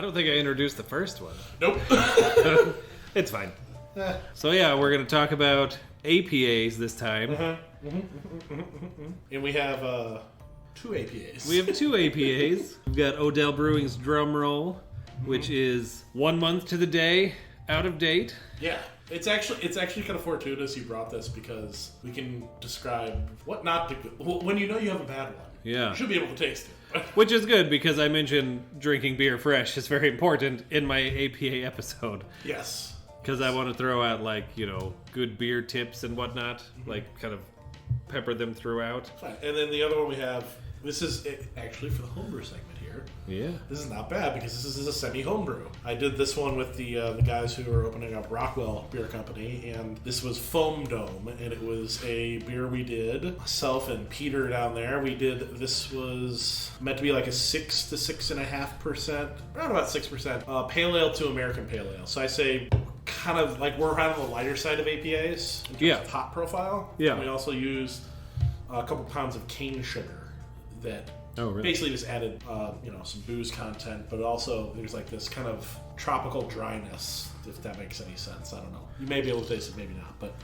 I don't think I introduced the first one. Nope. It's fine. So yeah, we're going to talk about APAs this time. And we have 2 APAs. We have 2 APAs. We've got Odell Brewing's Drum Roll, which is 1 month to the day out of date. Yeah. It's actually kind of fortuitous you brought this because we can describe what not to... When you know you have a bad one, yeah, you should be able to taste it. Which is good because I mentioned drinking beer fresh is very important in my APA episode. Yes. Because I want to throw out, like, you know, good beer tips and whatnot. Like, kind of pepper them throughout. Fine. And then the other one we have... This is actually for the homebrew segment here. Yeah. This is not bad because this is a semi-homebrew. I did this one with the guys who are opening up Rockwell Beer Company, and this was Foam Dome, and it was a beer we did, myself and Peter down there. This was meant to be like a 6 to 6.5%, around about 6%, pale ale to American pale ale. So I say kind of like we're around on the lighter side of APAs in terms of hop profile. Yeah. And we also used a couple pounds of cane sugar that really? Basically just added some booze content, but also there's like this kind of tropical dryness, if that makes any sense. I don't know. You may be able to taste it, maybe not, but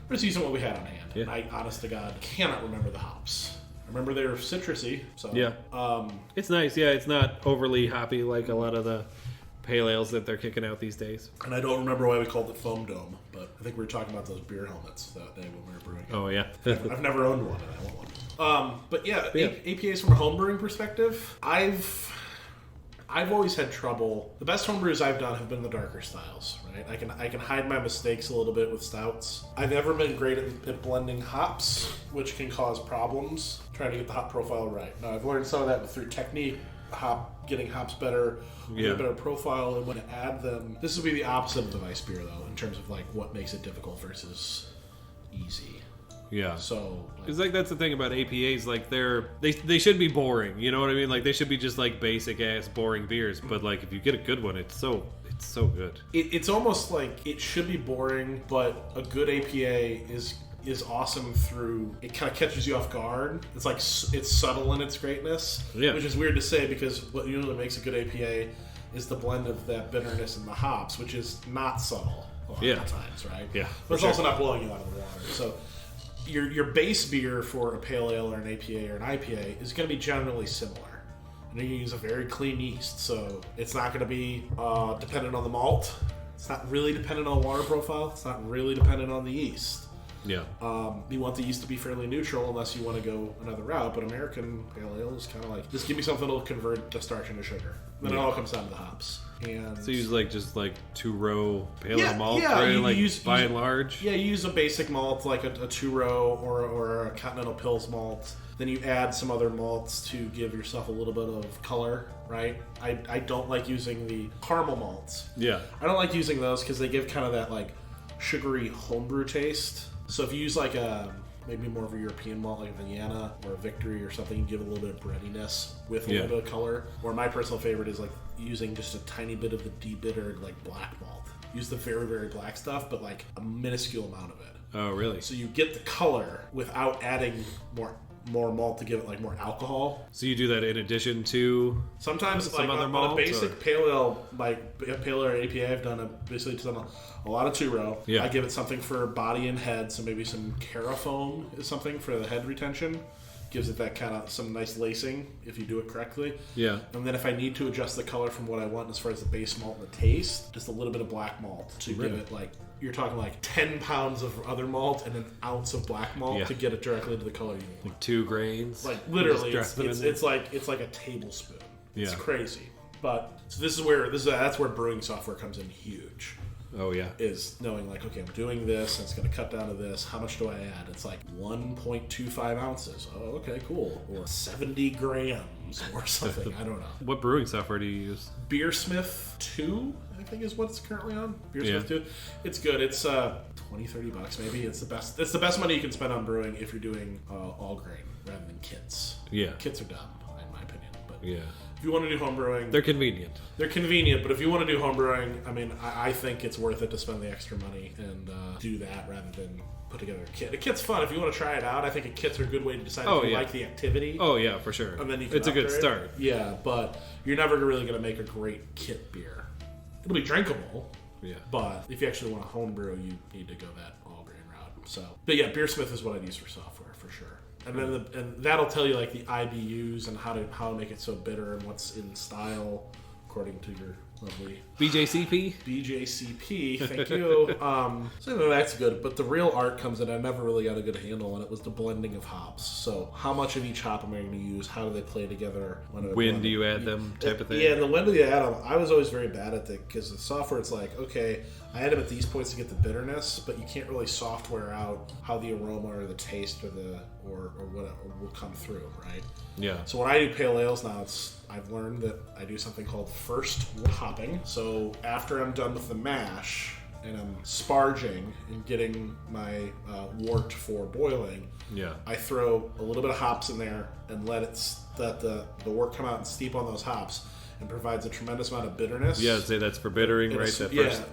we're just using what we had on hand. Yeah. And I, honest to God, cannot remember the hops. I remember they were citrusy, so... Yeah. It's nice, yeah. It's not overly hoppy like a lot of the pale ales that they're kicking out these days. And I don't remember why we called it Foam Dome, but I think we were talking about those beer helmets that day when we were brewing it. Oh, yeah. I've never owned one, and I want one. But yeah, APAs from a homebrewing perspective, I've always had trouble. The best homebrews I've done have been the darker styles, right? I can hide my mistakes a little bit with stouts. I've never been great at blending hops, which can cause problems trying to get the hop profile right. Now, I've learned some of that through technique, getting hops better, a better profile, and when to add them. This would be the opposite of the Weiss beer, though, in terms of like what makes it difficult versus easy. Yeah. So, it's like that's the thing about APAs. Like they should be boring. You know what I mean? Like they should be just like basic ass boring beers. But like if you get a good one, it's so good. It's almost like it should be boring, but a good APA is awesome through it kind of catches you off guard. It's like it's subtle in its greatness, which is weird to say because what usually makes a good APA is the blend of that bitterness and the hops, which is not subtle a lot of times, right? Yeah. But it's also not blowing you out of the water. So your base beer for a pale ale or an APA or an IPA is going to be generally similar. And you use a very clean yeast, so it's not going to be dependent on the malt. It's not really dependent on water profile. It's not really dependent on the yeast. Yeah. You want the yeast to be fairly neutral unless you want to go another route, but American pale ale is kind of like, just give me something that'll convert the starch into sugar. Then it all comes down to the hops. And so you use just 2-row pale ale malt, by and large? Yeah, you use a basic malt like a 2-row or a Continental Pils malt. Then you add some other malts to give yourself a little bit of color, right? I don't like using the caramel malts. Yeah. I don't like using those because they give kind of that like sugary homebrew taste. So if you use like maybe more of a European malt like a Vienna or a Victory or something, you give a little bit of breadiness with a little bit of color. Or my personal favorite is like using just a tiny bit of the debittered like black malt. Use the very, very black stuff, but like a minuscule amount of it. Oh, really? So you get the color without adding more malt to give it like more alcohol. So you do that in addition to sometimes some like other on malt, a basic pale ale, like pale ale or APA, I've done a lot of 2-row. Yeah. I give it something for body and head, so maybe some Carafoam is something for the head retention. Gives it that kind of some nice lacing if you do it correctly. Yeah. And then if I need to adjust the color from what I want as far as the base malt and the taste, just a little bit of black malt to give it like, you're talking like 10 pounds of other malt and an ounce of black malt to get it directly to the color you want. Like 2 grains. Like literally, it's like a tablespoon. Yeah. It's crazy. But so that's where brewing software comes in huge. Oh, yeah. Is knowing like, okay, I'm doing this, and it's going to cut down to this. How much do I add? It's like 1.25 ounces. Oh, okay, cool. Or 70 grams or something. I don't know. What brewing software do you use? Beersmith 2, I think is what it's currently on. Beersmith 2. It's good. It's $20-$30 maybe. It's the best money you can spend on brewing if you're doing all grain rather than kits. Yeah. Kits are dumb, in my opinion. But yeah. if you want to do homebrewing, they're convenient. They're convenient, but if you want to do homebrewing, I mean, I think it's worth it to spend the extra money and do that rather than put together a kit. A kit's fun if you want to try it out. I think a kit's are a good way to decide if you like the activity. Oh yeah, for sure. And then you can it's a good start. Yeah, but you're never really going to make a great kit beer. It'll be drinkable. Yeah. But if you actually want to homebrew, you need to go that all grain route. So, but yeah, Beersmith is what I'd use for software for sure. And then and that'll tell you like the IBUs and how to make it so bitter and what's in style according to your lovely BJCP. BJCP, thank you. So that's good, but the real art comes in. I never really got a good handle on it. Was the blending of hops. So how much of each hop am I going to use? How do they play together? When do you add them? Type of thing. Yeah, the when do you add them? I was always very bad at it because the software. It's like, okay, I add them at these points to get the bitterness, but you can't really software out how the aroma or the taste or what will come through, right? Yeah. So when I do pale ales now, I've learned that I do something called first hopping. So after I'm done with the mash and I'm sparging and getting my wort for boiling, I throw a little bit of hops in there and let the wort come out and steep on those hops. And provides a tremendous amount of bitterness. Yeah, I'd say that's for bittering, right?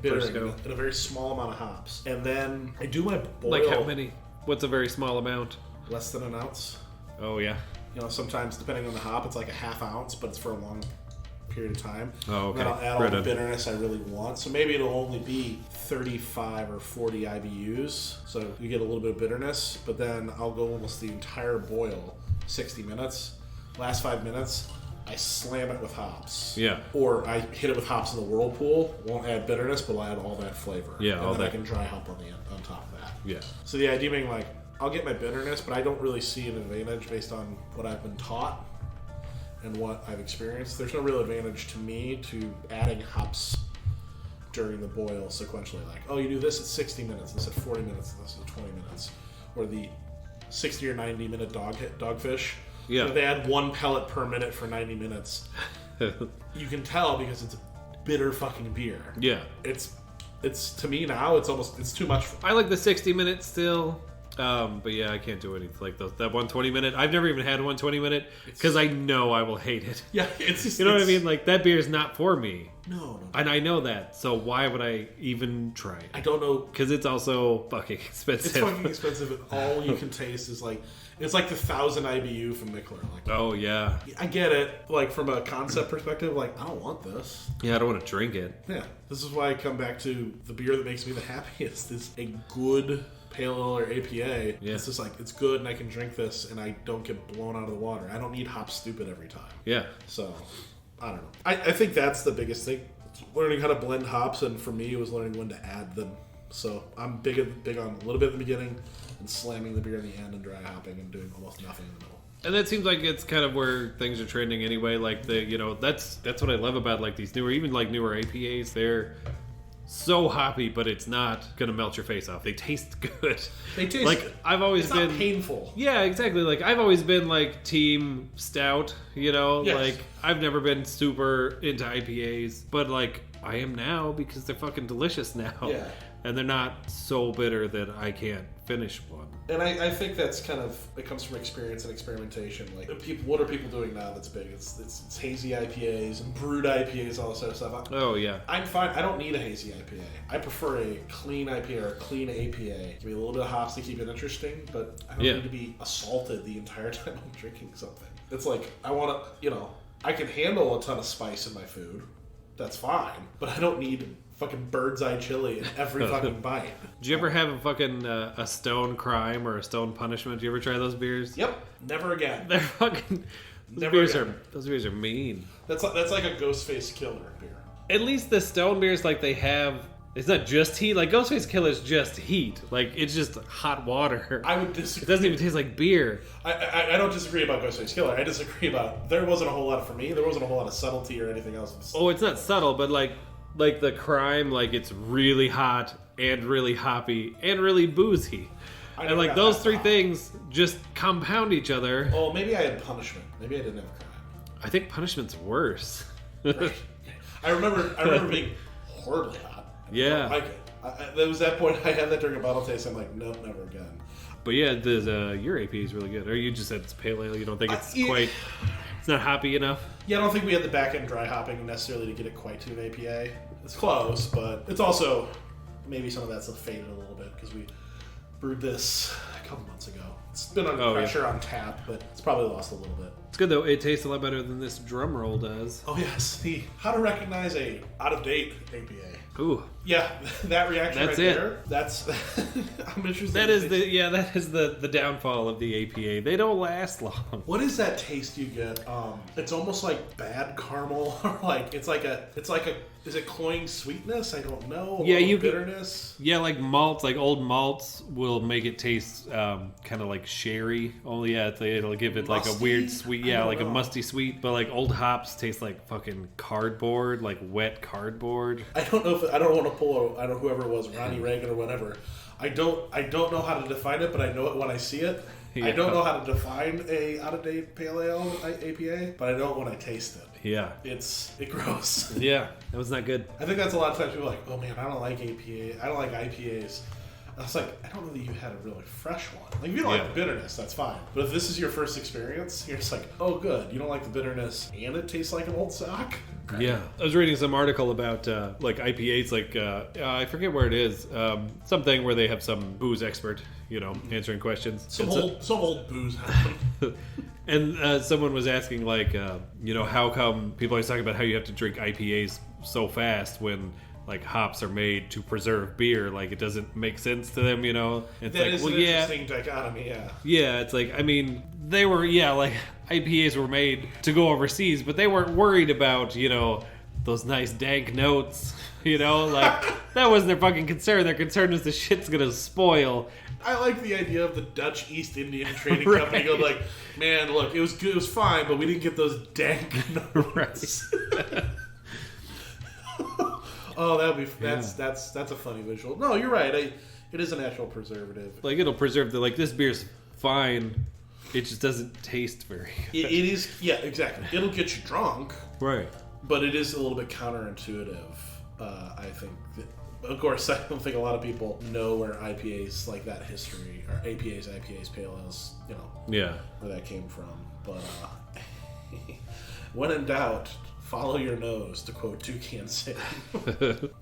Bittering go. In a very small amount of hops. And then I do my boil. Like how many? What's a very small amount? Less than an ounce. Oh, yeah. You know, sometimes, depending on the hop, it's like a half ounce, but it's for a long period of time. Oh, okay. And then I'll add all the bitterness I really want. So maybe it'll only be 35 or 40 IBUs. So you get a little bit of bitterness, but then I'll go almost the entire boil, 60 minutes. Last 5 minutes, I slam it with hops. Yeah. Or I hit it with hops in the whirlpool. Won't add bitterness, but I'll add all that flavor. Yeah, and all then that. I can dry hop on top of that. Yeah. So the idea being like, I'll get my bitterness, but I don't really see an advantage based on what I've been taught and what I've experienced. There's no real advantage to me to adding hops during the boil sequentially. Like, oh, you do this at 60 minutes, this at 40 minutes, this at 20 minutes. Or the 60 or 90 minute dogfish. Yeah. They add 1 pellet per minute for 90 minutes. You can tell because it's a bitter fucking beer. Yeah. It's to me now, it's too much. I like the 60 minutes still. But yeah, I can't do anything like that 120 minute. I've never even had a 120 minute because I know I will hate it. Yeah, it's just, you know what I mean? Like that beer is not for me. No. And I know that. So why would I even try it? I don't know. Because it's also fucking expensive. It's fucking expensive, and all you can taste is like, it's like the 1,000 IBU from Mickler. Like, oh yeah. I get it. Like from a concept perspective, like I don't want this. Yeah, I don't want to drink it. Yeah, this is why I come back to the beer that makes me the happiest is a good pale ale or APA. Yeah. It's just like, it's good and I can drink this and I don't get blown out of the water. I don't need hop stupid every time. Yeah. So, I don't know. I think that's the biggest thing. Learning how to blend hops, and for me it was learning when to add them. So I'm big on a little bit in the beginning and slamming the beer in the end and dry hopping and doing almost nothing in the middle. And that seems like it's kind of where things are trending anyway. Like that's what I love about like these newer APAs. They're so hoppy, but it's not gonna melt your face off. They taste good. They taste like good. I've always it's been not painful. Yeah, exactly. Like I've always been like team stout. Yes. Like I've never been super into IPAs, but like I am now because they're fucking delicious now. Yeah. And they're not so bitter that I can't finish one. And I think that's kind of, it comes from experience and experimentation. Like, what are people doing now that's big? It's hazy IPAs and brewed IPAs, all this other stuff. Oh, yeah. I'm fine. I don't need a hazy IPA. I prefer a clean IPA or a clean APA. Give me a little bit of hops to keep it interesting, but I don't need to be assaulted the entire time I'm drinking something. It's like, I want to, I can handle a ton of spice in my food. That's fine. But I don't need fucking bird's eye chili in every fucking bite. Did you ever have a fucking a stone crime or a stone punishment? Did you ever try those beers? Yep. Never again. They're fucking... Those beers are mean. That's like a Ghostface Killer beer. At least the stone beers, like they have... It's not just heat. Like Ghostface Killer's just heat. Like it's just hot water. I would disagree. It doesn't even taste like beer. I don't disagree about Ghostface Killer. I disagree about... There wasn't a whole lot for me. There wasn't a whole lot of subtlety or anything else. Oh, it's not subtle, but like the crime, like it's really hot and really hoppy and really boozy. And like those three things just compound each other. Oh, maybe I had punishment. Maybe I didn't have crime. I think punishment's worse. Right. I remember being horribly hot. Yeah. Like there was that point I had that during a bottle taste. I'm like, nope, never again. But yeah, your AP is really good. Or you just said it's pale ale. You don't think it's quite... It's not hoppy enough? Yeah, I don't think we had the back end dry hopping necessarily to get it quite to an APA. It's close, but it's also maybe some of that's faded a little bit because we brewed this a couple months ago. It's been under pressure on tap, but it's probably lost a little bit. It's good though. It tastes a lot better than this drum roll does. Oh yes, the how to recognize a out of date APA. Ooh. Yeah, that reaction That's right it. there. That's I'm interested. That is the downfall of the APA. They don't last long. What is that taste you get? It's almost like bad caramel, or like it's like a is it cloying sweetness? I don't know. Yeah, you bitterness. Yeah, like malts, like old malts will make it taste kind of like sherry. Only it'll give it like a weird sweet. Yeah, like a musty sweet. But like old hops taste like fucking cardboard, like wet cardboard. I don't know if I don't want to pull. I don't know whoever it was, Ronnie Reagan or whatever. I don't know how to define it, but I know it when I see it. Yeah. I don't know how to define a out-of-date pale ale APA, but I know it when I taste it. Yeah. It grows. Yeah, that was not good. I think that's a lot of times people are like, oh man, I don't like APA. I don't like IPAs. I was like, I don't know that you had a really fresh one. Like, if you don't like the bitterness, that's fine. But if this is your first experience, you're just like, oh good, you don't like the bitterness and it tastes like an old sock? Great. Yeah. I was reading some article about like IPAs, like I forget where it is. Something where they have some booze expert, answering questions. Some old booze happen. And someone was asking, like, how come people always talk about how you have to drink IPAs so fast when like hops are made to preserve beer? Like, it doesn't make sense to them, It's that like, is an interesting dichotomy, yeah. Yeah, it's like, I mean, they were, like, IPAs were made to go overseas, but they weren't worried about, those nice dank notes, like, that wasn't their fucking concern. Their concern was the shit's gonna spoil. I like the idea of the Dutch East Indian Trading Company going like, man, look, it was good, it was fine, but we didn't get those dank notes. Right. Oh, that's a funny visual. No, you're right. It is a natural preservative. Like, it'll preserve this beer's fine. It just doesn't taste very good. It is, yeah, exactly. It'll get you drunk. Right. But it is a little bit counterintuitive, I think. Of course, I don't think a lot of people know where IPAs, like that history, or IPAs, pale ales, yeah, where that came from. But when in doubt, follow your nose, to quote Toucan Sam.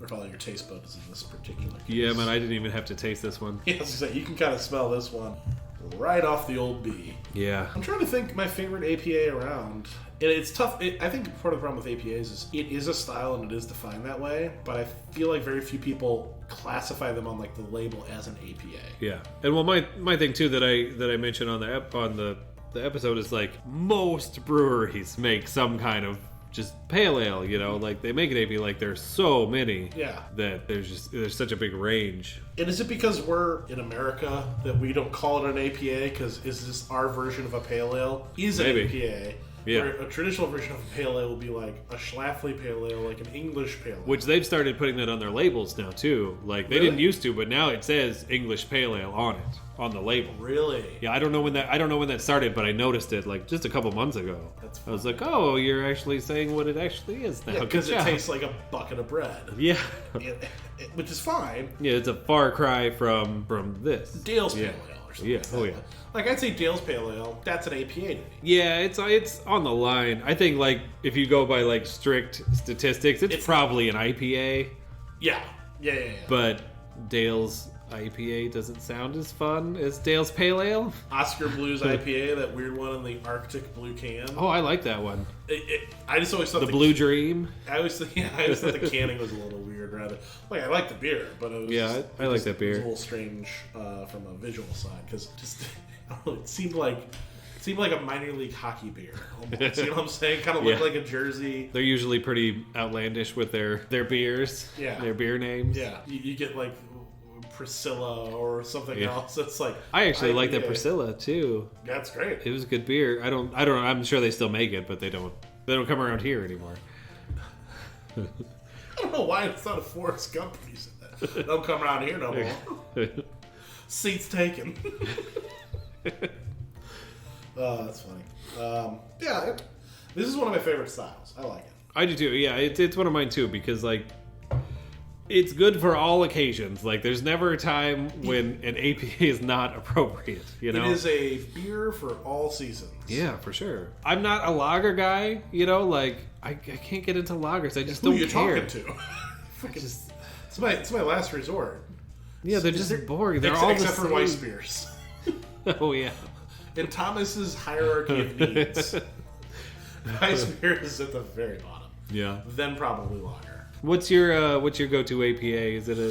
Or follow your taste buds in this particular case. Yeah, man, I didn't even have to taste this one. Yeah, I was gonna say, you can kind of smell this one right off the old B. Yeah. I'm trying to think my favorite APA around. And it's tough. I think part of the problem with APAs is it is a style and it is defined that way, but I feel like very few people classify them on like the label as an APA. Yeah. And well, my thing too that I mentioned on the episode is like most breweries make some kind of just pale ale, like they make an APA, like there's so many that there's such a big range. And is it because we're in America that we don't call it an APA because is this our version of a pale ale? Is it an APA? Yeah. Where a traditional version of a pale ale will be like a Schlafly pale ale, like an English pale ale. Which they've started putting that on their labels now too. Like they didn't used to, but now it says English pale ale on it, on the label. Really? Yeah, I don't know when that started, but I noticed it like just a couple months ago. That's funny. I was like, oh, you're actually saying what it actually is now. Yeah, because it tastes like a bucket of bread. Yeah. Which is fine. Yeah, it's a far cry from this. Dale's pale ale or something. Yeah. Oh yeah. Like, I'd say Dale's Pale Ale, that's an APA to me. Yeah, it's on the line. I think, like, if you go by, like, strict statistics, it's probably an IPA. Yeah. But Dale's IPA doesn't sound as fun as Dale's Pale Ale. Oscar Blues IPA, that weird one in the Arctic blue can. Oh, I like that one. I just always thought the Blue Dream. I always thought the canning was a little weird. Rather, like I like the beer, but it was I like that beer. It was a little strange from a visual side because just I don't know, it seemed like a minor league hockey beer. Almost. You know what I'm saying? Kind of looked like a jersey. They're usually pretty outlandish with their beers. Yeah, their beer names. Yeah, you get like Priscilla or something else. It's like I actually like that Priscilla too. That's great. It was good beer. I don't know. I'm sure they still make it, but they don't come around here anymore. I don't know why it's not a Forrest Gump piece of that. Don't come around here no more. Seats taken. Oh, that's funny. Yeah, this is one of my favorite styles. I like it. I do too. Yeah, it's one of mine too because like It's good for all occasions. Like, there's never a time when an APA is not appropriate, you know? It is a beer for all seasons. Yeah, for sure. I'm not a lager guy, you know? Like, I can't get into lagers. I just don't care. Who are you talking to? It's my last resort. Yeah, they're just boring. They're all except the for same. Weiss beers. Oh, yeah. In Thomas's hierarchy of needs, Weiss beer is at the very bottom. Yeah. Then probably lager. What's your go-to APA? Is it a...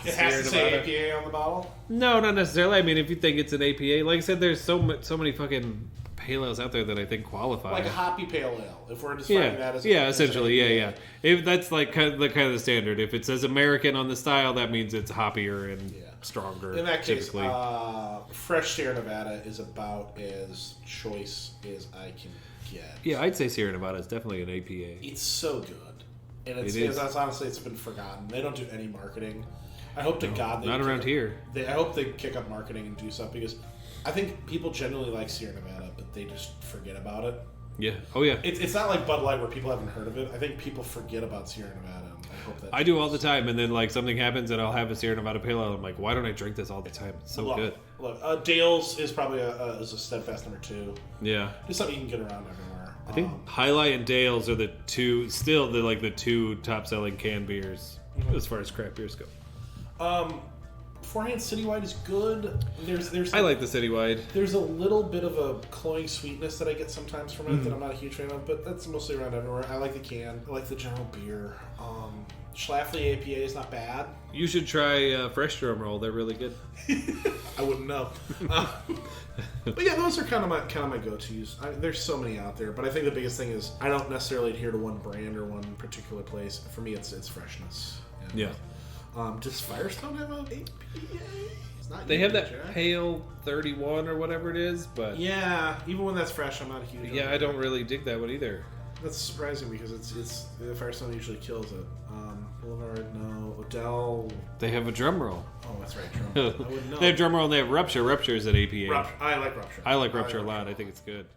It has to say APA on the bottle? No, not necessarily. I mean, if you think it's an APA, like I said, there's so many fucking pale ales out there that I think qualify. Like a hoppy pale ale, if we're defining that as essentially, as yeah. If that's like kind of the standard. If it says American on the style, that means it's hoppier and stronger. In that case, typically. fresh Sierra Nevada is about as choice as I can get. Yeah, I'd say Sierra Nevada is definitely an APA. It's so good, and that's honestly it's been forgotten. They don't do any marketing. I hope to God they not around here. I hope they kick up marketing and do stuff because I think people generally like Sierra Nevada, but they just forget about it. Yeah. Oh yeah. It's not like Bud Light where people haven't heard of it. I think people forget about Sierra Nevada. And I hope that I do all the time, and then like something happens, and I'll have a Sierra Nevada Pale Ale. I'm like, why don't I drink this all the time? It's so good. Look, Dale's is probably a steadfast number 2. Yeah. It's something you can get around everywhere. I think Highlight and Dale's are the two top selling canned beers as far as craft beers go. Beforehand, Citywide is good. I like the Citywide. There's a little bit of a cloying sweetness that I get sometimes from it that I'm not a huge fan of, but that's mostly around everywhere. I like the can. I like the general beer. Schlafly APA is not bad. You should try Fresh Drum Roll. They're really good. I wouldn't know. But yeah, those are kind of my go-tos. There's so many out there, but I think the biggest thing is I don't necessarily adhere to one brand or one particular place. For me, it's freshness. And, yeah. Does Firestone have an APA? It's not. They have that Pale 31 or whatever it is, but yeah, even when that's fresh, I'm not a huge. Yeah, I don't really dig that one either. That's surprising because it's Firestone usually kills it. Boulevard, no. Odell. They have a drum roll. Oh, that's right, drum roll. I wouldn't know. They have drum roll and they have Rupture. Rupture is an APA. I like Rupture. I like Rupture a lot. I think it's good.